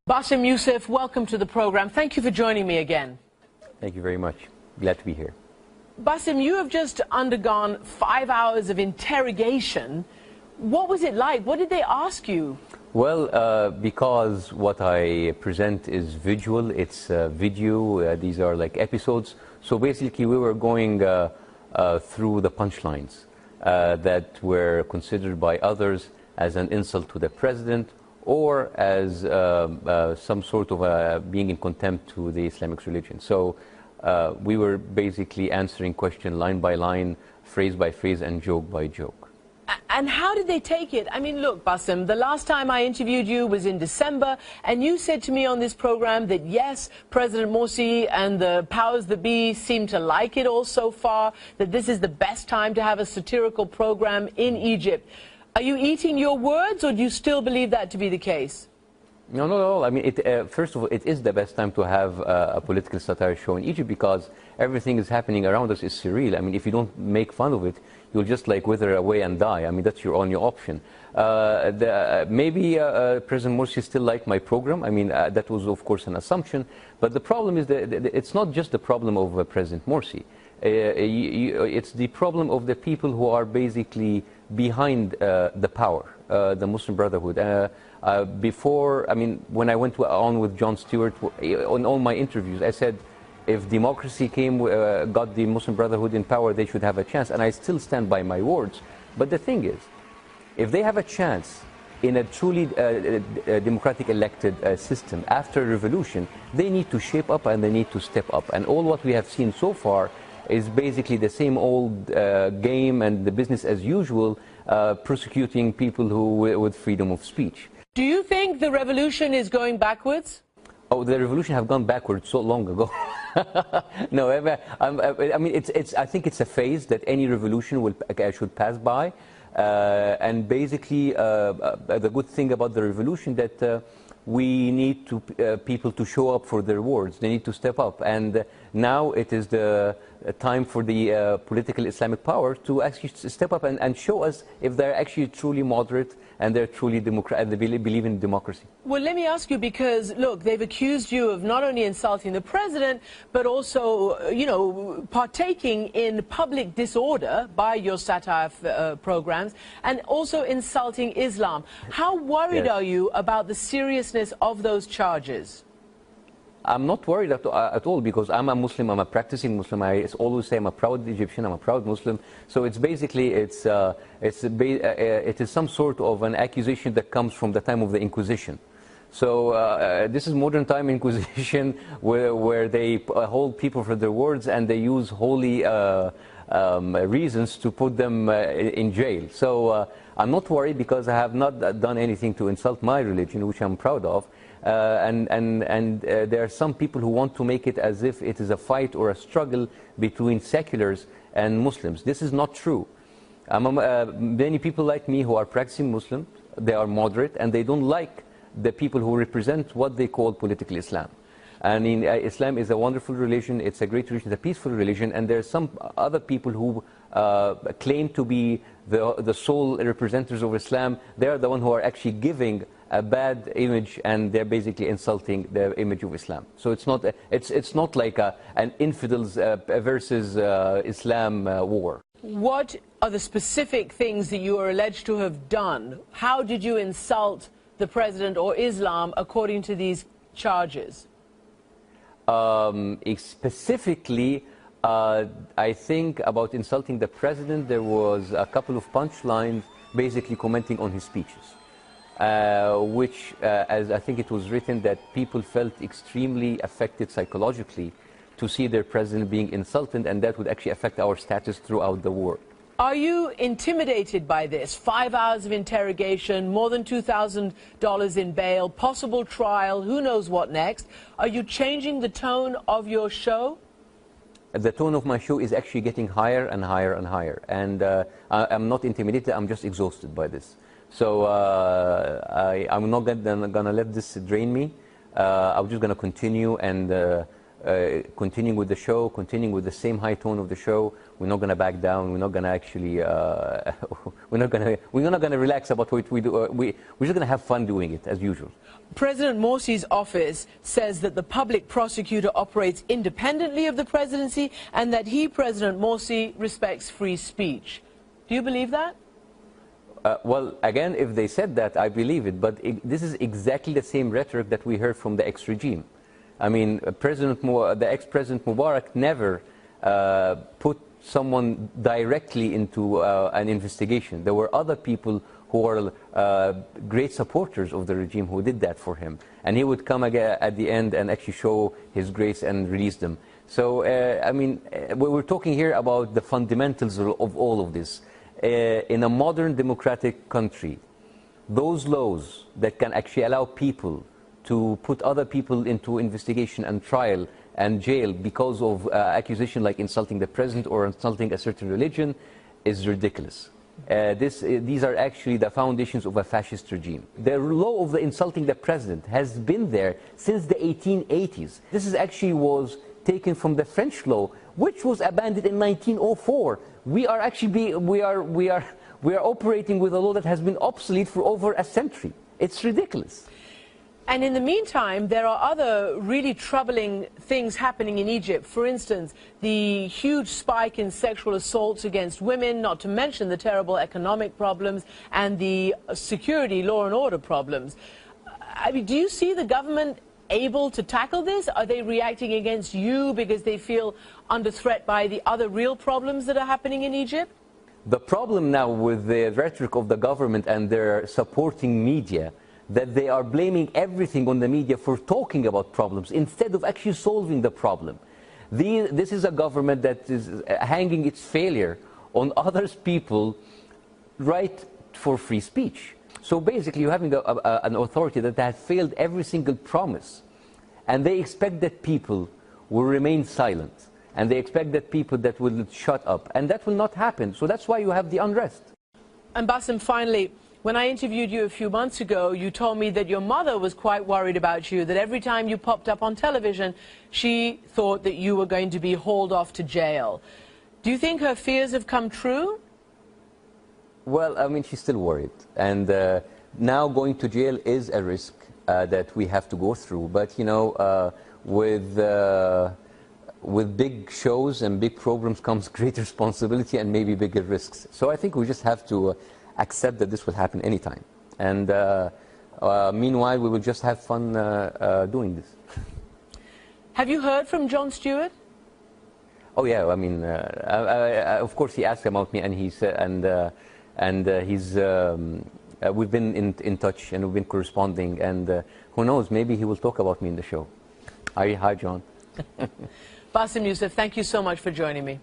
Bاسm, Yusuf, welcome to the program. Thank you for joining me again. Thank you very much. Glad to be here. Bاسm, you have just undergone 5 hours of interrogation. What was it like? What did they ask you? Well, because what I present is visual, it's video, these are like episodes. So basically we were going through the punchlines that were considered by others as an insult to the president or as some sort of being in contempt to the Islamic religion. So we were basically answering question line by line, phrase by phrase, and joke by joke. And how did they take it? I mean, look, Bاسm, the last time I interviewed you was in December, and you said to me on this program that, yes, President Morsi and the powers that be seem to like it all so far, that this is the best time to have a satirical program in Egypt. Are you eating your words, or do you still believe that to be the case? No, not at all. I mean, first of all, it is the best time to have a political satire show in Egypt because everything is happening around us is surreal. I mean, if you don't make fun of it, you'll just like wither away and die. I mean, that's your only option. Maybe President Morsi still liked my program. I mean, that was, of course, an assumption. But the problem is that it's not just the problem of President Morsi. It's the problem of the people who are basically behind the power, the Muslim Brotherhood. Before, I mean, when I went on with Jon Stewart, on all my interviews, I said, if democracy got the Muslim Brotherhood in power, they should have a chance. And I still stand by my words. But the thing is, if they have a chance in a truly democratic elected system after a revolution, they need to shape up and they need to step up. And all what we have seen so far is basically the same old game and the business as usual, persecuting people who with freedom of speech. Do you think the revolution is going backwards? Oh, the revolution have gone backwards so long ago. No, I mean, I think it's a phase that any revolution should pass by. And basically, the good thing about the revolution that we need people to show up for their words. They need to step up. And now it is the time for the political Islamic power to actually step up and show us if they're actually truly moderate and they're truly democratic, they believe in democracy. Well, let me ask you, because, look, they've accused you of not only insulting the president, but also, you know, partaking in public disorder by your satire programs, and also insulting Islam. How worried are you about the seriousness of those charges? I'm not worried at all because I'm a Muslim, I'm a practicing Muslim. I always say I'm a proud Egyptian, I'm a proud Muslim. So it's basically, it is some sort of an accusation that comes from the time of the Inquisition. So this is modern time Inquisition where they hold people for their words and they use holy reasons to put them in jail. So I'm not worried because I have not done anything to insult my religion, which I'm proud of. There are some people who want to make it as if it is a fight or a struggle between seculars and Muslims. This is not true. Many people like me who are practicing Muslim, they are moderate and they don't like the people who represent what they call political Islam. And Islam is a wonderful religion, it's a great religion, it's a peaceful religion, and there are some other people who claim to be the sole representatives of Islam. They are the ones who are actually giving a bad image, and they're basically insulting the image of Islam. So it's not like an infidels versus Islam war. What are the specific things that you are alleged to have done? How did you insult the president or Islam according to these charges? Specifically, I think about insulting the president, there was a couple of punchlines basically commenting on his speeches. Which, as I think it was written, that people felt extremely affected psychologically to see their president being insulted, and that would actually affect our status throughout the war. Are you intimidated by this? 5 hours of interrogation, more than $2,000 in bail, possible trial, who knows what next? Are you changing the tone of your show? The tone of my show is actually getting higher and higher and higher. And I'm not intimidated, I'm just exhausted by this. So I'm not going to let this drain me. I'm just going to continue and continuing with the show, continuing with the same high tone of the show. We're not going to back down. We're not going to actually, we're not going to relax about what we do. We're just going to have fun doing it as usual. President Morsi's office says that the public prosecutor operates independently of the presidency and that he, President Morsi, respects free speech. Do you believe that? Well, again, if they said that, I believe it. But this is exactly the same rhetoric that we heard from the ex-regime. I mean, the ex-President Mubarak never put someone directly into an investigation. There were other people who are great supporters of the regime who did that for him. And he would come again at the end and actually show his grace and release them. So, I mean, we're talking here about the fundamentals of all of this. In a modern democratic country, those laws that can actually allow people to put other people into investigation and trial and jail because of accusation like insulting the president or insulting a certain religion is ridiculous. These are actually the foundations of a fascist regime. The law of the insulting the president has been there since the 1880s. This is actually was taken from the French law, which was abandoned in 1904. We are actually we are operating with a law that has been obsolete for over a century. It's ridiculous. And in the meantime, there are other really troubling things happening in Egypt. For instance, the huge spike in sexual assaults against women, not to mention the terrible economic problems and the security, law and order problems. I mean, do you see the government able to tackle this? Are they reacting against you because they feel under threat by the other real problems that are happening in Egypt? The problem now with the rhetoric of the government and their supporting media, that they are blaming everything on the media for talking about problems instead of actually solving the problem. This is a government that is hanging its failure on other people right for free speech. So basically you're having an authority that has failed every single promise, and they expect that people will remain silent, and they expect that people that will shut up, and that will not happen. So that's why you have the unrest. And Bاسم, finally, when I interviewed you a few months ago, you told me that your mother was quite worried about you, that every time you popped up on television, she thought that you were going to be hauled off to jail. Do you think her fears have come true? Well, I mean, she's still worried. And now going to jail is a risk that we have to go through. But, you know, with big shows and big programs comes great responsibility and maybe bigger risks. So I think we just have to accept that this will happen anytime. And meanwhile, we will just have fun doing this. Have you heard from Jon Stewart? Oh, yeah. I mean, of course, he asked about me, and he said, we've been in touch and we've been corresponding, and who knows, maybe he will talk about me in the show. Hi, John. Bاسم Yusuf, thank you so much for joining me.